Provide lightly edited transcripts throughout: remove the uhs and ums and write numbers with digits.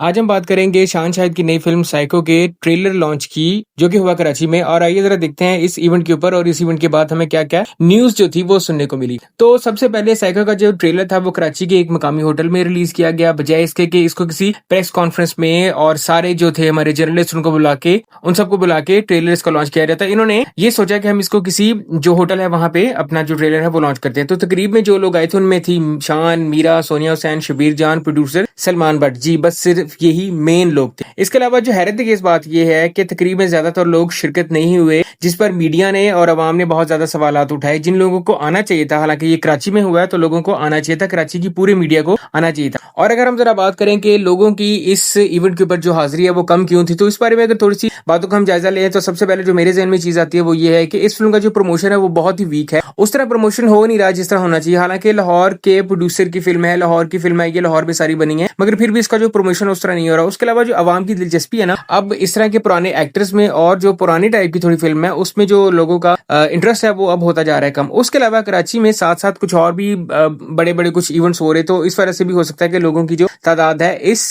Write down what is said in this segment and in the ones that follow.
आज हम बात करेंगे शान शाहिद की नई फिल्म साइको के ट्रेलर लॉन्च की, जो कि हुआ कराची में। और आइए जरा देखते हैं इस इवेंट के ऊपर और इस इवेंट के बाद हमें क्या क्या न्यूज जो थी वो सुनने को मिली। तो सबसे पहले साइको का जो ट्रेलर था वो कराची के एक मकामी होटल में रिलीज किया गया, बजाय इसके कि इसको किसी प्रेस कॉन्फ्रेंस में और सारे जो थे हमारे जर्नलिस्ट उनको बुला के उन सबको बुला के ट्रेलर इसका लॉन्च किया जाता है। इन्होंने ये सोचा कि हम इसको किसी जो होटल है वहां पे अपना जो ट्रेलर है वो लॉन्च करते हैं। तो तकरीब में जो लोग आए थे उनमें थी शान, मीरा, सोनिया हुसैन, शबीर जान, प्रोड्यूसर सलमान भट्ट जी, बस सिर्फ यही मेन लोग थे। इसके अलावा जो हैरत की इस बात यह है कि तकरीबन ज्यादातर लोग शिरकत नहीं हुए, जिस पर मीडिया ने और अवाम ने बहुत ज्यादा सवालात उठाए। जिन लोगों को आना चाहिए था, हालांकि ये कराची में हुआ है तो लोगों को आना चाहिए था, कराची की पूरी मीडिया को आना चाहिए था। और अगर हम जरा बात करें कि लोगों की इस इवेंट के ऊपर जो हाजिरी है वो कम क्यों थी, तो इस बारे में अगर थोड़ी सी बातों का हम जायजा लें तो सबसे पहले जो मेरे जहन में चीज आती है वो ये है कि इस फिल्म का जो प्रमोशन है वो बहुत ही वीक है। उस तरह प्रमोशन हो नहीं रहा जिस तरह होना चाहिए। हालांकि लाहौर के प्रोड्यूसर की फिल्म है, लाहौर की फिल्म है, ये लाहौर में सारी बनी है, मगर फिर भी इसका जो प्रमोशन उस तरह नहीं हो रहा। उसके अलावा जो आवाम की दिलचस्पी है ना अब इस तरह के पुराने एक्टर्स में, और जो पुरानी टाइप की थोड़ी फिल्म है उसमें जो लोगों का इंटरेस्ट है वो अब होता जा रहा है कम। उसके अलावा कराची में साथ साथ कुछ और भी बड़े बड़े कुछ इवेंट्स हो रहे, तो इस वजह से भी हो सकता है कि लोगों की जो तादाद है इस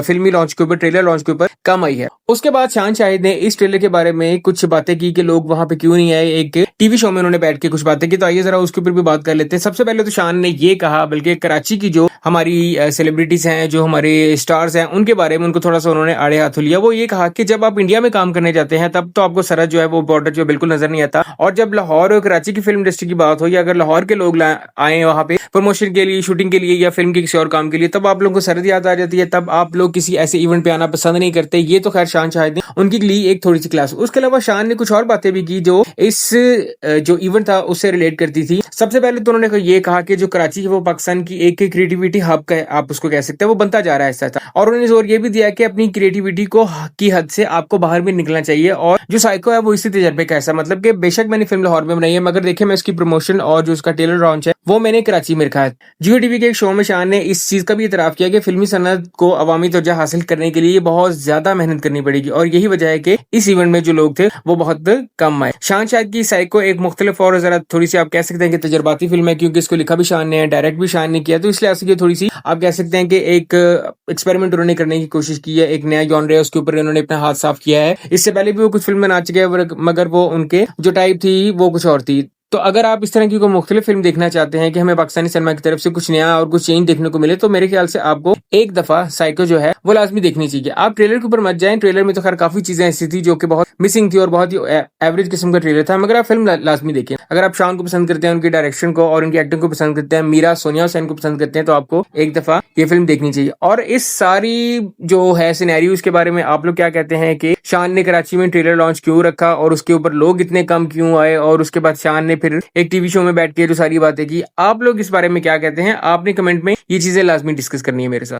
फिल्मी लॉन्च के ऊपर, ट्रेलर लॉन्च के ऊपर कम आई है। उसके बाद शान शाहिद ने इस ट्रेलर के बारे में कुछ बातें की कि लोग वहां पे क्यों नहीं आए। एक टीवी शो में उन्होंने बैठ के कुछ बातें की, तो आइए जरा उसके ऊपर भी बात कर लेते हैं। सबसे पहले तो शान ने ये कहा, बल्कि कराची की जो हमारी सेलिब्रिटीज हैं, जो हमारे स्टार्स हैं, उनके बारे में उनको थोड़ा सा उन्होंने आड़े हाथों लिया। वो ये कहा कि जब आप इंडिया में काम करने जाते हैं तब तो आपको सरहद जो है वो बॉर्डर जो बिल्कुल नजर नहीं आता, और जब लाहौर और कराची की फिल्म इंडस्ट्री की बात हो या अगर लाहौर के लोग आए वहां पे प्रमोशन के लिए, शूटिंग के लिए या फिल्म के किसी और काम के लिए, तब आप लोगों को सरहद याद आ जाती है, तब आप लोग किसी ऐसे इवेंट पे आना पसंद नहीं करते। ये तो खैर शान शाहिद ने उनके लिए एक थोड़ी सी क्लास। उसके अलावा शान ने कुछ और बातें भी की जो इस जो इवेंट था उससे रिलेट करती थी। सबसे पहले तो उन्होंने ये कहा कि जो कराची है वो पाकिस्तान की एक क्रिएटिविटी हब का आप उसको कह सकते हैं, वो बनता जा रहा है ऐसा। और उन्होंने जोर ये भी दिया कि अपनी क्रिएटिविटी को की हद से आपको बाहर भी निकलना चाहिए, और जो साइको है वो इसी तजर्बे का ऐसा, मतलब कि बेशक मैंने फिल्म लाहौर में बनाई है, मगर देखिए मैं इसकी प्रमोशन और जो उसका ट्रेलर लॉन्च है वो मैंने कराची में रखा है। जियो टीवी के एक शो में शान ने इस चीज का भी इतराफ किया कि फिल्मी सनत को अवामी तवज्जो हासिल करने के लिए बहुत ज्यादा मेहनत करनी पड़ेगी, और यही वजह है कि इस इवेंट में जो लोग थे वो बहुत कम आए। शान शाहिद की साइको एक मुख्तलिफ और जरा थोड़ी सी आप कह सकते हैं कि तजर्बाती फिल्म है, क्योंकि इसको लिखा भी शान ने है, डायरेक्ट भी शान ने किया, तो इसलिए ऐसी थोड़ी सी आप कह सकते हैं कि एक एक्सपेरिमेंट उन्होंने करने की कोशिश की है। एक नया जॉनर है उसके ऊपर उन्होंने अपना हाथ साफ किया है। इससे पहले भी वो कुछ फिल्म बना चुके हैं, मगर वो उनके जो टाइप थी वो कुछ और थी। तो अगर आप इस तरह की कोई मुख्तलिफ फिल्म देखना चाहते हैं कि हमें पाकिस्तानी सिनेमा की तरफ से कुछ नया और कुछ चेंज देखने को मिले, तो मेरे ख्याल से आपको एक दफा साइको जो है वो लाजमी देखनी चाहिए। आप ट्रेलर के ऊपर मत जाएं, ट्रेलर में तो खैर काफी चीजें ऐसी थी जो कि बहुत मिसिंग थी और बहुत ही एवरेज किस्म का ट्रेलर था, मगर आप फिल्म लाजमी देखें। अगर आप शान को पसंद करते हैं, उनकी डायरेक्शन को और उनकी एक्टिंग को पसंद करते हैं, मीरा, सोनिया हुसैन को पसंद करते हैं, तो आपको एक दफा ये फिल्म देखनी चाहिए। और इस सारी जो है सिनेरियो के बारे में आप लोग क्या कहते हैं कि शान ने कराची में ट्रेलर लॉन्च क्यों रखा और उसके ऊपर लोग इतने कम क्यों आए, और उसके बाद शान ने फिर एक टीवी शो में बैठ के जो सारी बातें की, आप लोग इस बारे में क्या कहते हैं? आपने कमेंट में ये चीजें लाजमी डिस्कस करनी है मेरे साथ।